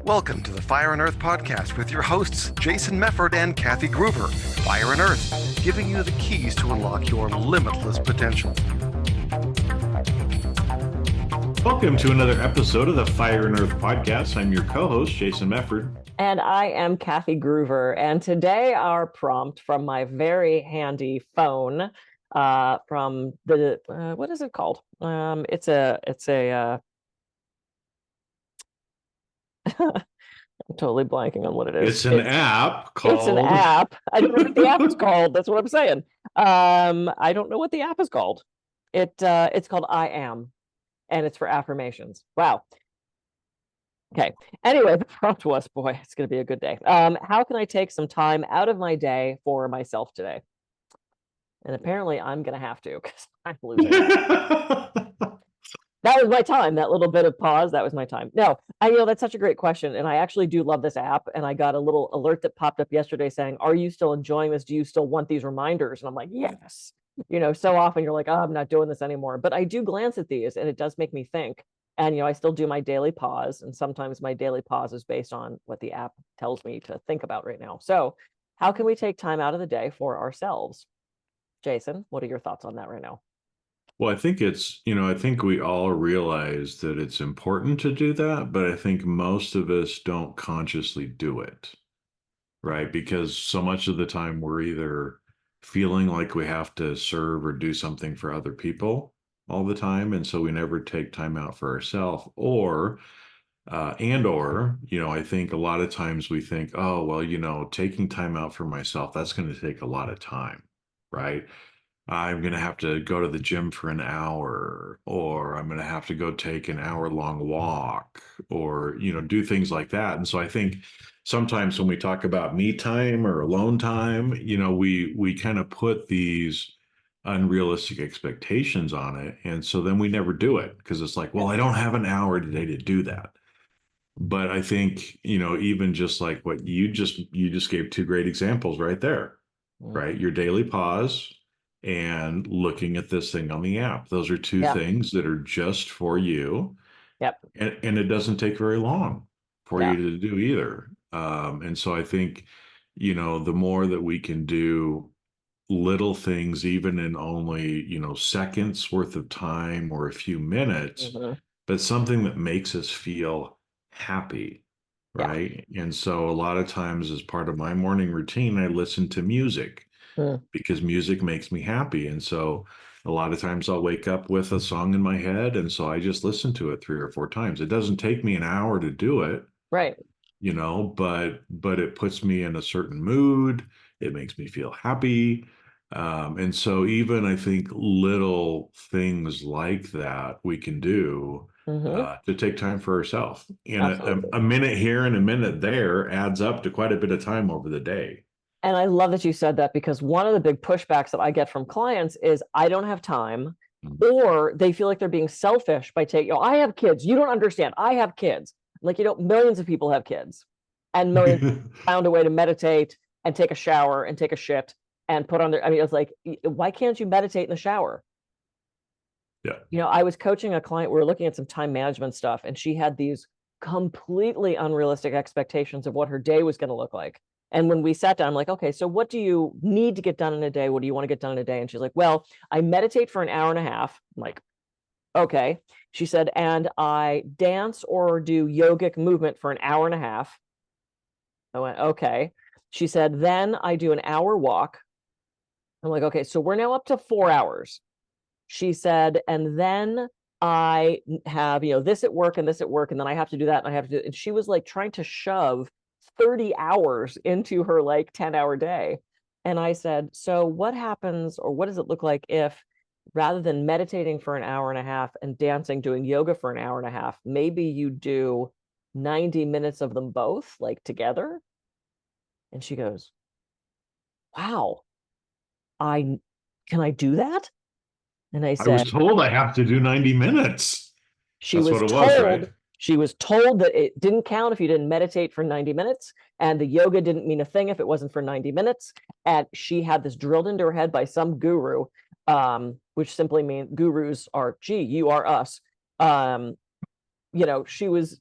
Welcome to the Fire and Earth podcast with your hosts, Jason Mefford and Kathy Groover. Fire and Earth, giving you the keys to unlock your limitless potential. Welcome to another episode of the Fire and Earth podcast. I'm your co-host, Jason Mefford. And I am Kathy Groover. And today our prompt from my very handy phone from the, what is it called? It's a I'm totally blanking on what it is. It's an app called... It's an app. I don't know what the app is called. That's what I'm saying. I don't know what the app is called. It's called I Am, and it's for affirmations. Wow. Okay. Anyway, the prompt was, boy, it's going to be a good day. How can I take some time out of my day for myself today? And apparently I'm going to have to, because I'm losing it. That was my time. That little bit of pause, that was my time. No, that's such a great question. And I actually do love this app. And I got a little alert that popped up yesterday saying, are you still enjoying this? Do you still want these reminders? And I'm like, yes. So often you're like, oh, I'm not doing this anymore. But I do glance at these and it does make me think. And, I still do my daily pause. And sometimes my daily pause is based on what the app tells me to think about right now. So how can we take time out of the day for ourselves? Jason, what are your thoughts on that right now? Well, I think I think we all realize that it's important to do that, but I think most of us don't consciously do it, right? Because so much of the time we're either feeling like we have to serve or do something for other people all the time. And so we never take time out for ourselves or I think a lot of times we think, oh, well, taking time out for myself, that's going to take a lot of time, right? I'm going to have to go to the gym for an hour, or I'm going to have to go take an hour-long walk, or, do things like that. And so I think sometimes when we talk about me time or alone time, we kind of put these unrealistic expectations on it. And so then we never do it because it's like, well, I don't have an hour today to do that. But I think, even just like what you just gave two great examples right there, right? Your daily pause and looking at this thing on the app. Those are two things that are just for you. Yep. And it doesn't take very long for you to do either. And so I think, the more that we can do little things, even in only, seconds worth of time or a few minutes, but something that makes us feel happy. Right. And so a lot of times as part of my morning routine, I listen to music. Because music makes me happy. And so a lot of times I'll wake up with a song in my head. And so I just listen to it 3 or 4 times. It doesn't take me an hour to do it. Right. But it puts me in a certain mood. It makes me feel happy. And so even I think little things like that we can do to take time for ourselves. And a minute here and a minute there adds up to quite a bit of time over the day. And I love that you said that, because one of the big pushbacks that I get from clients is I don't have time, or they feel like they're being selfish by taking, I have kids. You don't understand. I have kids. Like, millions of people have kids, and millions found a way to meditate and take a shower and take a shit and put on their, it's like, why can't you meditate in the shower? Yeah. I was coaching a client. We were looking at some time management stuff, and she had these completely unrealistic expectations of what her day was going to look like. And when we sat down, I'm like, okay, so what do you need to get done in a day? What do you want to get done in a day? And she's like, well, I meditate for an hour and a half. I'm like, okay. She said, and I dance or do yogic movement for an hour and a half. I went, okay. She said, then I do an hour walk. I'm like, okay, so we're now up to 4 hours. She said, and then I have, this at work and this at work, and then I have to do that, and I have to do it. And she was like trying to shove 30 hours into her 10-hour day. And I said, so what happens, or what does it look like if, rather than meditating for an hour and a half and dancing, doing yoga for an hour and a half, maybe you do 90 minutes of them both, together? And she goes, wow, can I do that? And I said, I was told I have to do 90 minutes. She was told that it didn't count if you didn't meditate for 90 minutes, and the yoga didn't mean a thing if it wasn't for 90 minutes. And she had this drilled into her head by some guru, which simply means gurus are, you are us. She was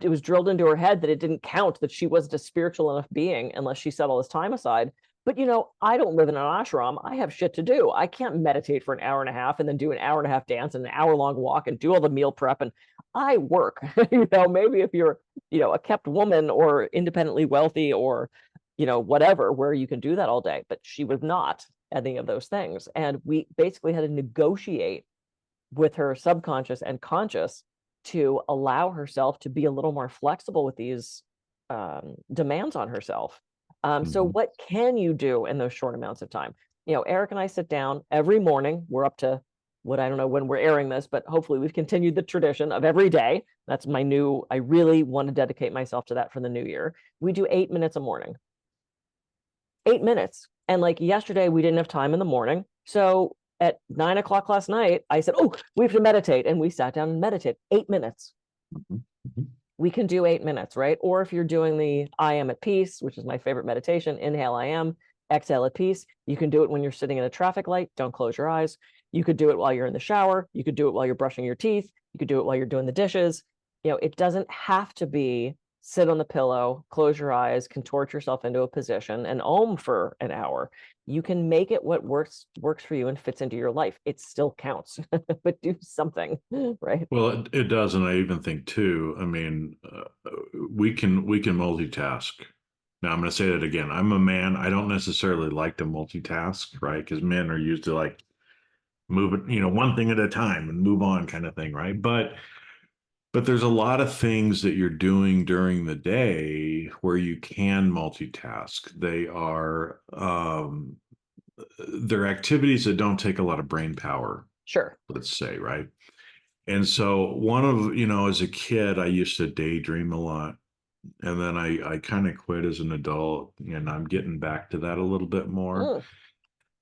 it was drilled into her head that it didn't count, that she wasn't a spiritual enough being unless she set all this time aside. But I don't live in an ashram. I have shit to do. I can't meditate for an hour and a half and then do an hour and a half dance and an hour-long walk and do all the meal prep. And I work. Maybe if you're, a kept woman or independently wealthy or, whatever, where you can do that all day. But she was not any of those things. And we basically had to negotiate with her subconscious and conscious to allow herself to be a little more flexible with these demands on herself. So what can you do in those short amounts of time? Eric and I sit down every morning. We're up to what, I don't know when we're airing this, but hopefully we've continued the tradition of every day. That's my new, I really want to dedicate myself to that for the new year. We do 8 minutes a morning. 8 minutes. And like yesterday, we didn't have time in the morning. So at 9 o'clock last night, I said, oh, we have to meditate. And we sat down and meditated 8 minutes. We can do 8 minutes, right? Or if you're doing the I am at peace, which is my favorite meditation, inhale, I am, exhale at peace. You can do it when you're sitting at a traffic light. Don't close your eyes. You could do it while you're in the shower. You could do it while you're brushing your teeth. You could do it while you're doing the dishes. It doesn't have to be sit on the pillow, close your eyes, contort yourself into a position and om for an hour. You can make it what works for you and fits into your life. It still counts, but do something, right? Well, it does, and I even think too. I mean, we can multitask. Now, I'm going to say that again. I'm a man. I don't necessarily like to multitask, right? Because men are used to like move it, one thing at a time and move on, kind of thing, right? But there's a lot of things that you're doing during the day where you can multitask. They're activities that don't take a lot of brain power. Sure. Let's say, right? And so as a kid, I used to daydream a lot. And then I kind of quit as an adult, and I'm getting back to that a little bit more.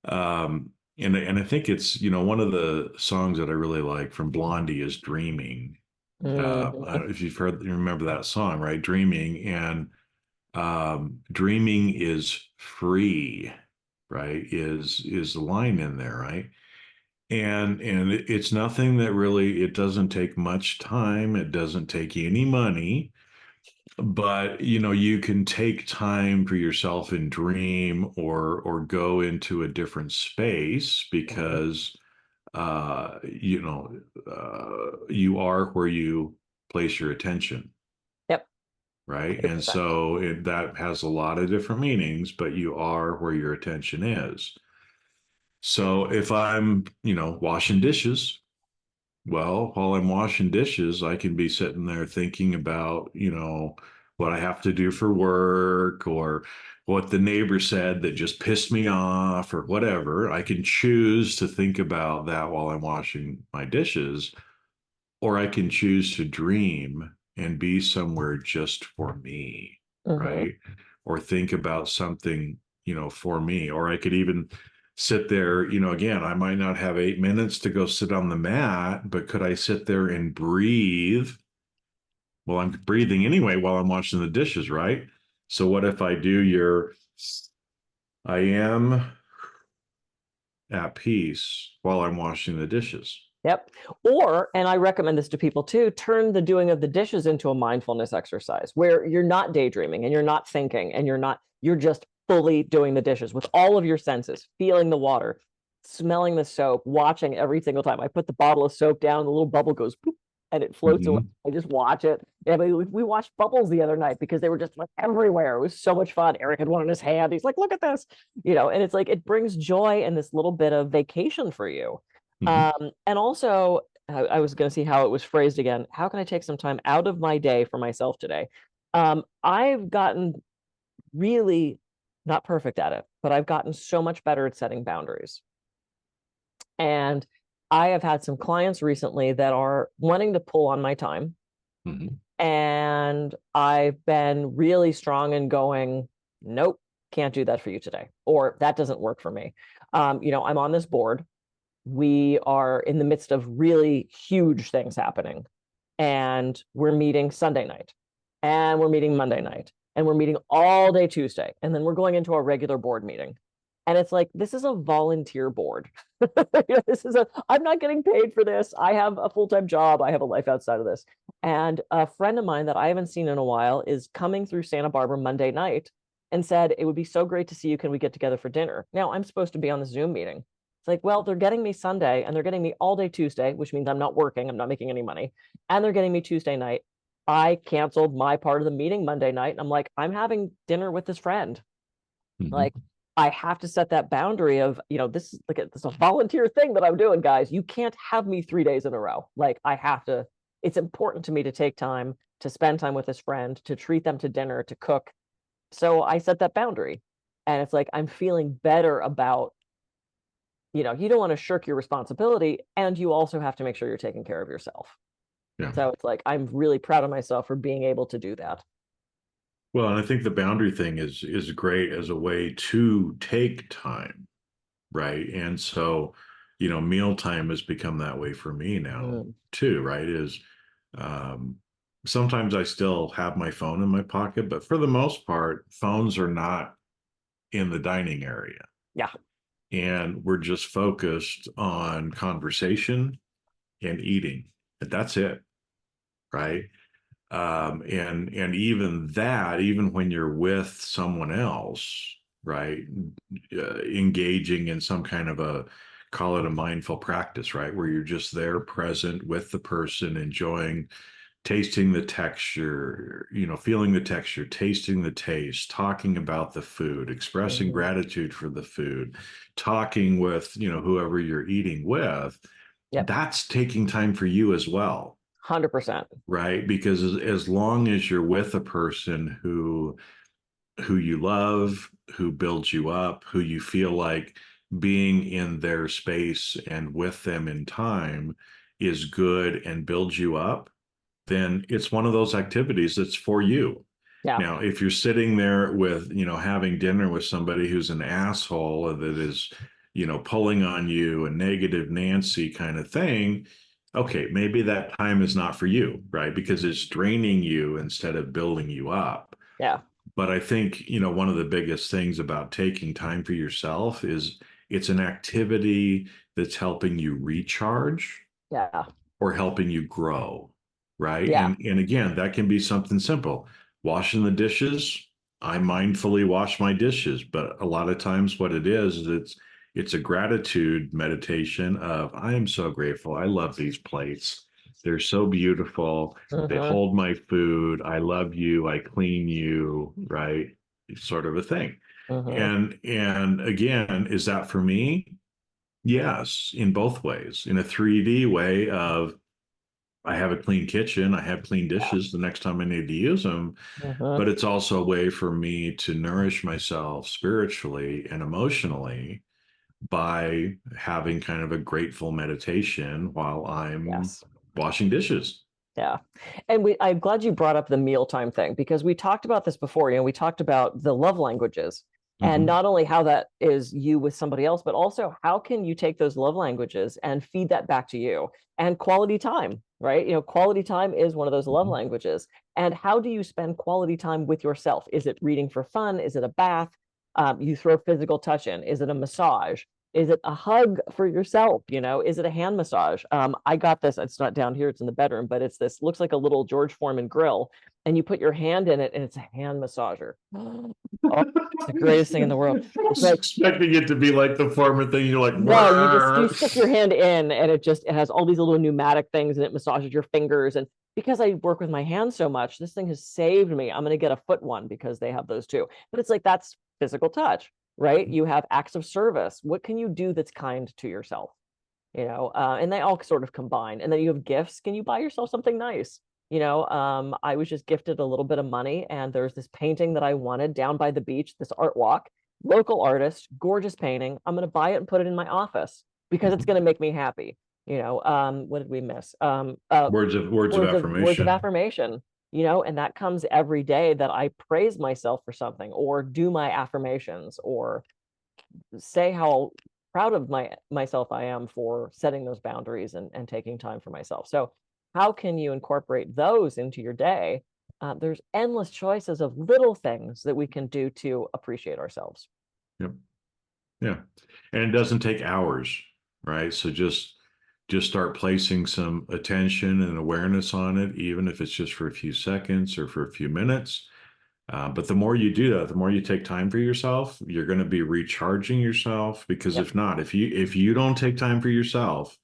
And I think it's, one of the songs that I really like from Blondie is Dreaming. If you remember that song, right? Dreaming. And dreaming is free, right? Is the line in there, right? And it's nothing that really, it doesn't take much time. It doesn't take any money, but you can take time for yourself and dream or go into a different space because you are where you place your attention. Yep. Right. And so that has a lot of different meanings, but you are where your attention is. So if I'm, washing dishes, well, while I'm washing dishes, I can be sitting there thinking about, what I have to do for work or what the neighbor said that just pissed me off or whatever. I can choose to think about that while I'm washing my dishes, or I can choose to dream and be somewhere just for me, right? Or think about something, for me. Or I could even sit there, again, I might not have 8 minutes to go sit on the mat, but could I sit there and breathe? Well, I'm breathing anyway while I'm washing the dishes, right? So what if I do I am at peace while I'm washing the dishes? Yep. Or, and I recommend this to people too, turn the doing of the dishes into a mindfulness exercise where you're not daydreaming and you're not thinking and you're just fully doing the dishes with all of your senses, feeling the water, smelling the soap, watching every single time. I put the bottle of soap down, the little bubble goes boop, and it floats away. I just watch it. Yeah, we watched Bubbles the other night because they were just like everywhere. It was so much fun. Eric had one in his hand. He's like, look at this, and it's like, it brings joy and this little bit of vacation for you. And also, I was going to see how it was phrased again. How can I take some time out of my day for myself today? I've gotten really not perfect at it, but I've gotten so much better at setting boundaries. And I have had some clients recently that are wanting to pull on my time. And I've been really strong in going, nope, can't do that for you today. Or that doesn't work for me. I'm on this board. We are in the midst of really huge things happening. And we're meeting Sunday night. And we're meeting Monday night. And we're meeting all day Tuesday. And then we're going into a regular board meeting. And it's like, this is a volunteer board. I'm not getting paid for this. I have a full-time job. I have a life outside of this. And a friend of mine that I haven't seen in a while is coming through Santa Barbara Monday night and said, it would be so great to see you. Can we get together for dinner? Now, I'm supposed to be on the Zoom meeting. It's like, well, they're getting me Sunday and they're getting me all day Tuesday, which means I'm not working. I'm not making any money. And they're getting me Tuesday night. I canceled my part of the meeting Monday night. And I'm like, I'm having dinner with this friend. Like, I have to set that boundary of, this is like this is a volunteer thing that I'm doing, guys. You can't have me 3 days in a row. Like, I have to, it's important to me to take time to spend time with this friend, to treat them to dinner, to cook. So I set that boundary. And it's like, I'm feeling better about, you don't want to shirk your responsibility, and you also have to make sure you're taking care of yourself. Yeah. So it's like, I'm really proud of myself for being able to do that. Well, and I think the boundary thing is great as a way to take time, right? And so, mealtime has become that way for me now too, right? Is sometimes I still have my phone in my pocket, but for the most part, phones are not in the dining area. Yeah. And we're just focused on conversation and eating. And that's it, right? And even that, even when you're with someone else, right, engaging in some kind of call it a mindful practice, right, where you're just there present with the person, enjoying, tasting the texture, feeling the texture, tasting the taste, talking about the food, expressing gratitude for the food, talking with, whoever you're eating with. Yep. That's taking time for you as well. 100%. Right? Because as long as you're with a person who you love, who builds you up, who you feel like being in their space and with them in time is good and builds you up, then it's one of those activities that's for you. Yeah. Now, if you're sitting there with, having dinner with somebody who's an asshole that is, pulling on you, a negative Nancy kind of thing, okay, maybe that time is not for you, right? Because it's draining you instead of building you up. Yeah. But I think, one of the biggest things about taking time for yourself is it's an activity that's helping you recharge. Yeah. Or helping you grow, right? Yeah. And again, that can be something simple. Washing the dishes, I mindfully wash my dishes, but a lot of times what it is it's a gratitude meditation of I am so grateful. I love these plates. They're so beautiful. They hold my food. I love you. I clean you, right? Sort of a thing. And again, is that for me? Yes, in both ways. In a 3D way of I have a clean kitchen, I have clean dishes the next time I need to use them, but it's also a way for me to nourish myself spiritually and emotionally by having kind of a grateful meditation while I'm washing dishes. Yeah. And I'm glad you brought up the mealtime thing, because we talked about this before. We talked about the love languages, and not only how that is you with somebody else, but also how can you take those love languages and feed that back to you, and quality time, right? Quality time is one of those love languages. And how do you spend quality time with yourself? Is it reading for fun? Is it a bath? You throw physical touch in. Is it a massage? Is it a hug for yourself? Is it a hand massage? I got this. It's not down here. It's in the bedroom, but it's this, looks like a little George Foreman grill, and you put your hand in it, and it's a hand massager. Oh, it's the greatest thing in the world. I was expecting it to be like the Foreman thing. You're like, no, you stick your hand in, and it has all these little pneumatic things, and it massages your fingers. And because I work with my hands so much, this thing has saved me. I'm going to get a foot one because they have those too. But it's like, that's physical touch. Right? You have acts of service. What can you do that's kind to yourself? And they all sort of combine. And then you have gifts. Can you buy yourself something nice? I was just gifted a little bit of money, and there's this painting that I wanted down by the beach, this art walk, local artist, gorgeous painting. I'm going to buy it and put it in my office because it's going to make me happy. What did we miss? Words of affirmation. And that comes every day, that I praise myself for something, or do my affirmations, or say how proud of myself I am for setting those boundaries and taking time for myself. So how can you incorporate those into your day? There's endless choices of little things that we can do to appreciate ourselves. Yep. Yeah. And it doesn't take hours, right? So just start placing some attention and awareness on it, even if it's just for a few seconds or for a few minutes. But the more you do that, the more you take time for yourself, you're going to be recharging yourself. Because Yep. if not, if you don't take time for yourself,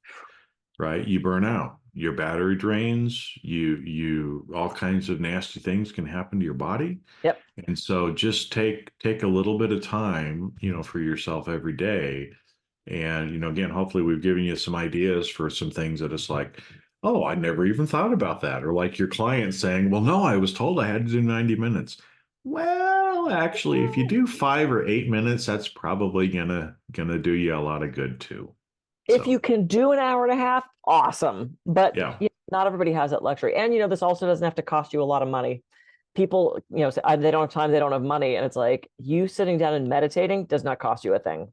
right, you burn out. Your battery drains. You all kinds of nasty things can happen to your body. Yep. And so just take a little bit of time, for yourself every day. And, again, hopefully we've given you some ideas for some things that it's like, oh, I never even thought about that. Or like your client saying, well, no, I was told I had to do 90 minutes. Well, actually, if you do 5 or 8 minutes, that's probably gonna do you a lot of good too. If So, you can do an hour and a half, awesome. But yeah. not everybody has that luxury. And this also doesn't have to cost you a lot of money. People, say, they don't have time, they don't have money. And it's like, you sitting down and meditating does not cost you a thing.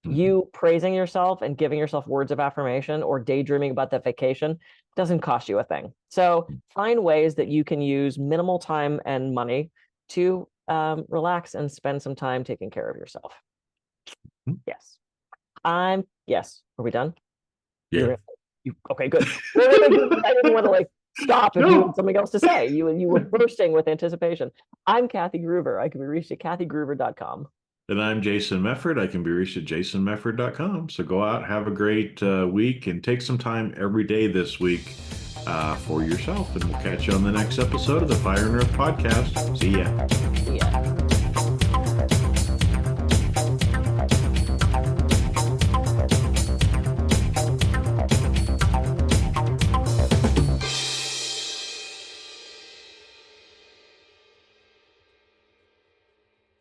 Mhm. You praising yourself and giving yourself words of affirmation or daydreaming about that vacation doesn't cost you a thing. So find ways that you can use minimal time and money to relax and spend some time taking care of yourself. Mhm. Yes. Yes. Are we done? Yeah. Okay, good. I didn't want to stop if you No. had something else to say. You were bursting with anticipation. I'm Kathy Groover. I can be reached at kathygruver.com. And I'm Jason Mefford. I can be reached at jasonmefford.com. So go out, have a great week, and take some time every day this week for yourself. And we'll catch you on the next episode of the Fire and Earth podcast. See ya. Yeah.